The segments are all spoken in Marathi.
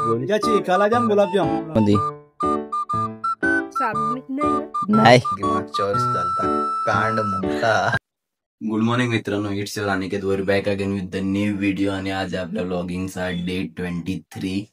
याची कालाजाम गुलाबजाम मध्ये नाही मागच्या वर्षी चालता कांड मोठा. गुड मॉर्निंग मित्रांनो, इट्स युअर अनिकेत वर back again with the new video. आणि आज आपल्या व्लॉगिंगचा डे 23.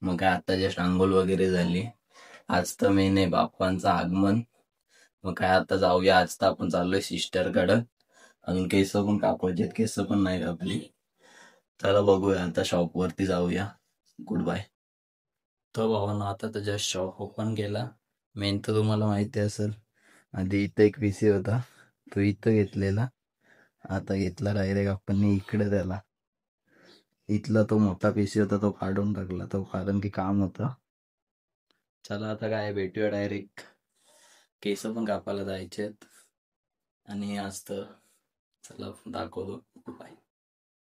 मग काय आता जस्ट आंघोळ वगैरे झाली. आज तर मेन आहे बाप्पांचं आगमन. मग काय आता जाऊया. आज तर आपण चाललोय सिस्टरकडं. अजून केस पण कापायचे, केस पण नाही कापली. चला बघूया, आता शॉप वरती जाऊया. Goodbye. तो भावानं आता तर जस्ट शॉप ओपन केला. मेन तर तुम्हाला माहिती असेल, आधी इथं एक पीसी होता, तो इथं घेतलेला. आता घेतला डायरेक्ट आपण इकडे. त्याला इथला तो मोठा पीसी होता तो काढून टाकला, तो कारण की काम होतं. चला आता काय भेटूया डायरेक्ट. केस पण कापायला जायचेत आणि आज तर चला दाखवतो बाय.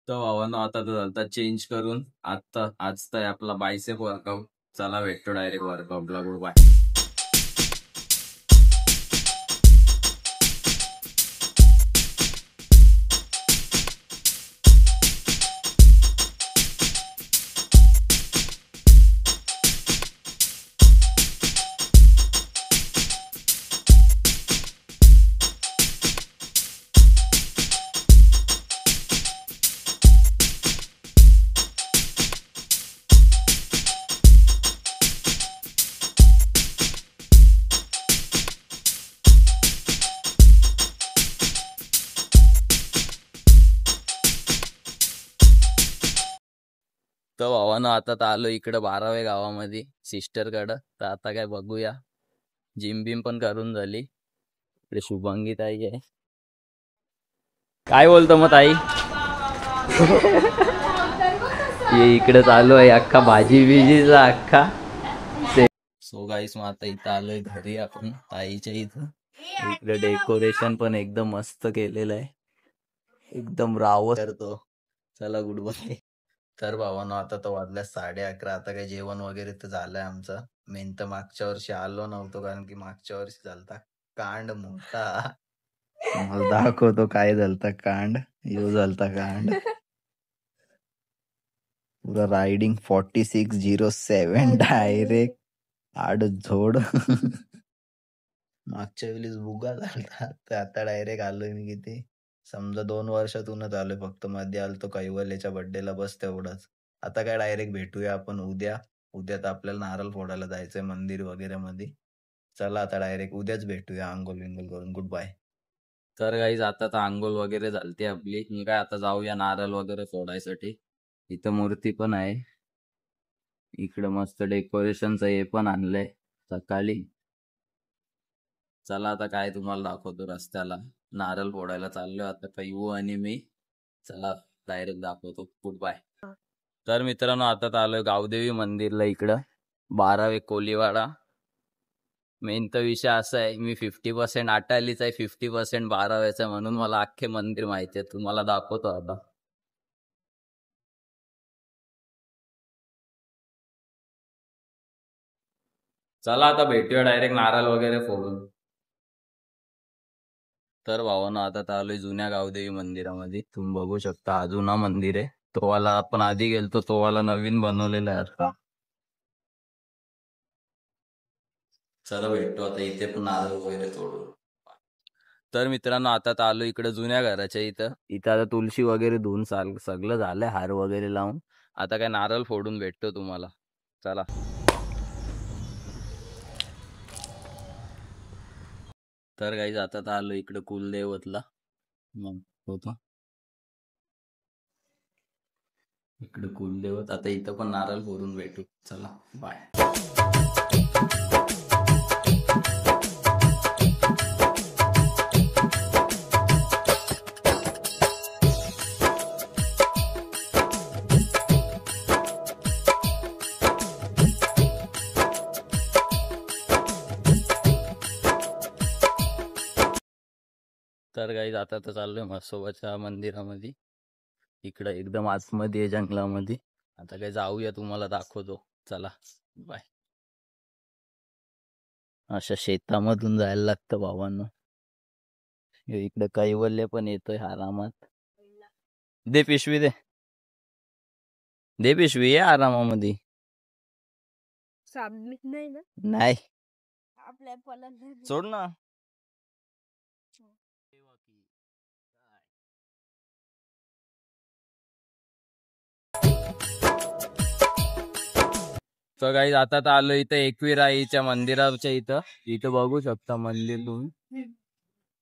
तर भावानं आता तर झालता चेंज करून. आज तर आपला बायसेप वर्कआउट. चला भेटतो डायरेक्ट वर्कआउटला. Good bye. तर भावानं आता तर आलो इकडं 12व्या गावामध्ये सिस्टरकडं. तर आता काय बघूया. जिम बिम पण करून झाली. इकडे शुभांगी ताई आहे. काय बोलतो मग ताई? ये इकडे चालू आहे अख्खा भाजी बिजीचा अख्खा. सो गाईस, मग आता इथं आलोय घरी आपण ताईच्या इथं. इकडे डेकोरेशन पण एकदम मस्त केलेलं आहे, एकदम रावत करतो. चला गुड बाय. तर भावानो आता तर वाजल्या 11:30. आता काय जेवण वगैरे तर झालंय आमचं. मेन तर मागच्या वर्षी आलो नव्हतो, कारण की मागच्या वर्षी झालता कांड मोठा. मला दाखवतो काय झालता कांड. यो झालता कांड पुरा रायडिंग 4607 डायरेक्ट आड झोड. मागच्या वेळेस बुगा झालता, तर आता डायरेक्ट आलोय मी. किती समजा 2 वर्षातूनच आलोय. फक्त मध्ये आलतो कैवल्याच्या बर्थडेला, बस तेवढंच. आता काय डायरेक्ट भेटूया आपण उद्या. उद्या तर आपल्याला नारळ फोडायला जायचंय मंदिर वगैरे मध्ये. चला आता डायरेक्ट उद्याच भेटूया आंघोळ विंघोळ करून. Good bye. तर गाईज आता तर आंघोळ वगैरे झालती आपली. मी काय आता जाऊया नारळ वगैरे फोडायसाठी. इथं मूर्ती पण आहे. इकडं मस्त डेकोरेशनचं हे पण आणलंय सकाळी. चला आता काय तुम्हाला दाखवतो. रस्त्याला नारळ फोडायला चाललोय आता कैवू आणि मी. चला डायरेक्ट दाखवतो. Goodbye. तर मित्रांनो आता तर आलोय गावदेवी मंदिरला इकडं 12वे कोलीवाडा. मेन तर विषय असा आहे, मी 50% आटालीच आहे, 50% 12व्याच आहे, म्हणून मला अख्खे मंदिर माहिती आहे. तुम्हाला दाखवतो आता. चला आता भेटूया डायरेक्ट नारळ वगैरे फोडून. तर भावानं आता तर आलोय जुन्या गावदेवी मंदिरामध्ये. तुम्ही बघू शकता हा जुना मंदिर आहे. तो वाला आपण आधी गेलतो, तो वाला नवीन बनवलेला आहे आता. चला भेटतो आता इथे पण नारळ वगैरे तोडून. तर मित्रांनो आता तर आलो इकडे जुन्या घराच्या इथं. इथं आता तुळशी वगैरे धुवून सगळं झालंय, हार वगैरे लावून. आता काय नारळ फोडून भेटतो तुम्हाला. चला. तर गाईज आता तर आलो इकडे कुलदैवतला. मग होतो इकडे कुलदैवत. आता इथं पण नारळ फोडून भेटू. चला बाय. तर गाईज आता तर चाललोय म्हसोबाच्या मंदिरामध्ये. इकडं एकदम आतमध्ये आहे जंगलामध्ये. आता काय जाऊया, तुम्हाला दाखवतो. चला बाय. अशा शेतामधून जायला लागतं भावांनो. इकडे कैवल्य पण येतोय आरामात. दे पिशवी, दे पिशवी, ये आरामामध्ये. साबमिट नाही ना नाही आपल्या सोड ना. तर काही आता तर आलो इथं एकविराईच्या मंदिराच्या इथं बघू शकता मंदिर तुम्ही.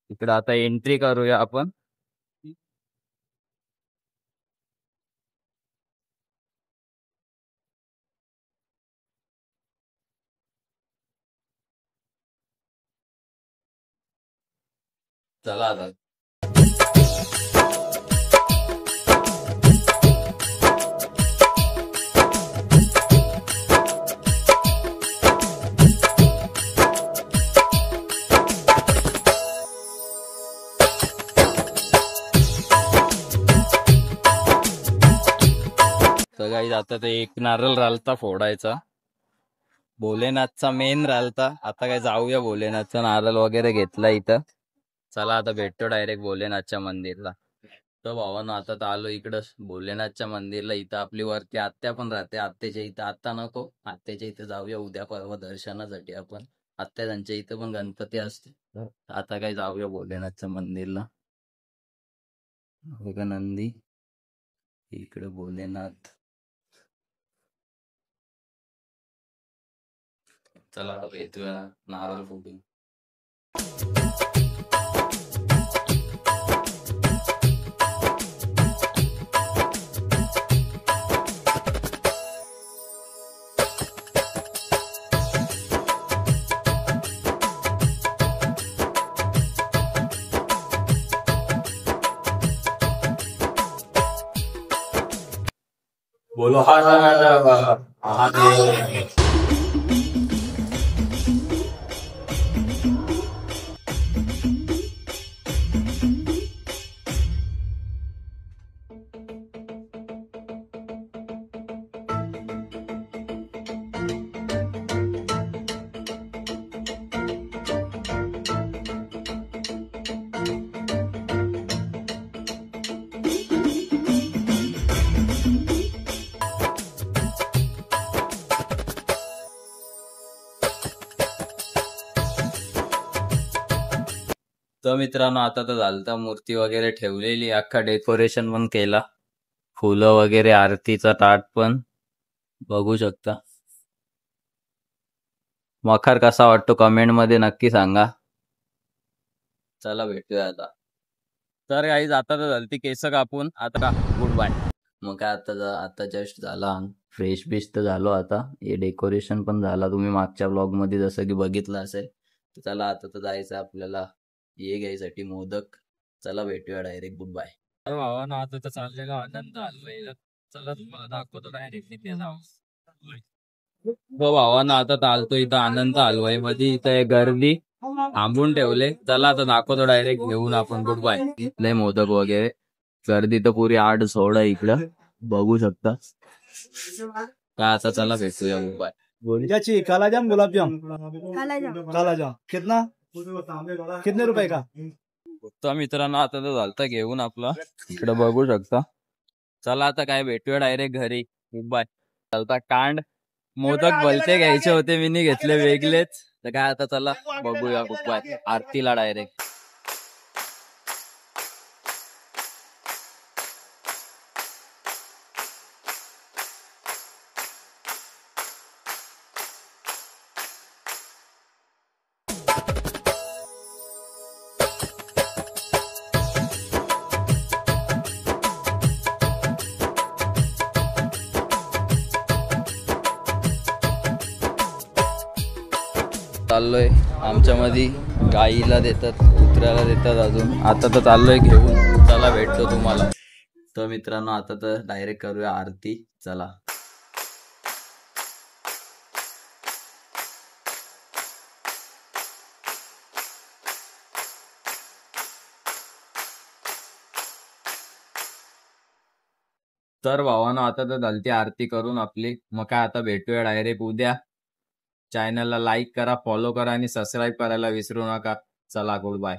इकडे आता एंट्री करूया आपण. चला आता. तर काही आता ते एक नारळ रालता फोडायचा, भोलेनाथचा मेन रालता. आता काय जाऊया भोलेनाथचा नारळ वगैरे घेतला इथं. चला आता भेटतो डायरेक्ट भोलेनाथच्या मंदिरला. तर भावानं आता तर आलो इकडं भोलेनाथच्या मंदिरला. इथं आपली वरती आत्या पण राहते. आत्याच्या इथं आत्ता नको, आत्याच्या इथं जाऊया उद्या परवा दर्शनासाठी आपण. आत्या त्यांच्या इथं पण गणपती असते. तर आता काय जाऊया भोलेनाथच्या मंदिरला. बघा नंदी, इकडे भोलेनाथ. चला आता भेटूया नारळ फोडून. बोलो हर हर महादेव. तर मित्रांनो आता तर झालं, मूर्ती वगैरे ठेवलेली, अख्खा डेकोरेशन पण केला, फुलं वगैरे, आरतीचा ताट पण बघू शकता. मखर कसा वाटतो कमेंट मध्ये नक्की सांगा. चला भेटूया आता. तर काही आता तर झाली केस कापून, आता गुड बाय. मग काय आता जस्ट झाला फ्रेश बिश तर झालो. आता हे डेकोरेशन पण झाला, तुम्ही मागच्या ब्लॉग मध्ये जसं की बघितलं असेल. तर चला आता तर जायचं आपल्याला ये घ्यायसाठी मोदक. चला भेटूया डायरेक्ट, गुड बाय. भावानं आता तर चाललेला आनंद हलवाई. चला तुम्हाला दाखवतो डायरेक्ट इथे जाऊ. भावानं आता चालतो इथं आनंद हलवाई मध्ये. इथं एक गर्दी थांबून ठेवले. चला आता दाखवतो डायरेक्ट घेऊन आपण, गुड बाय. लय मोदक वगैरे, गर्दी तर पुरी 8-16 इकडं बघू शकता. काय आता चला भेटूया, गुड बाय. चाची काला जाम गुलाब जाम. काला जाम कितना, कितने रुपए का. तर मित्रांनो आता तर झालता घेऊन आपला, इकडे बघू शकता. चला आता काय भेटूया डायरेक्ट घरी, गुड बाय. चालता कांड मोदक भलते घ्यायचे होते, मी नाही घेतले, वेगळेच. तर काय आता चला बघूया, गुड बाय. आरतीला डायरेक्ट. चाललोय आमच्या मध्ये, गाईला देतात, कुत्र्याला देतात अजून. आता तर चाललोय घेऊन, चला भेटतो तुम्हाला. तर मित्रांनो आता तर डायरेक्ट करूया आरती, चला. तर भावानं आता तर झालती आरती करून आपली. मग काय आता भेटूया डायरेक्ट उद्या. चॅनलला लाईक करा, फॉलो करा आणि सबस्क्राईब करायला विसरू नका. चला गुड बाय.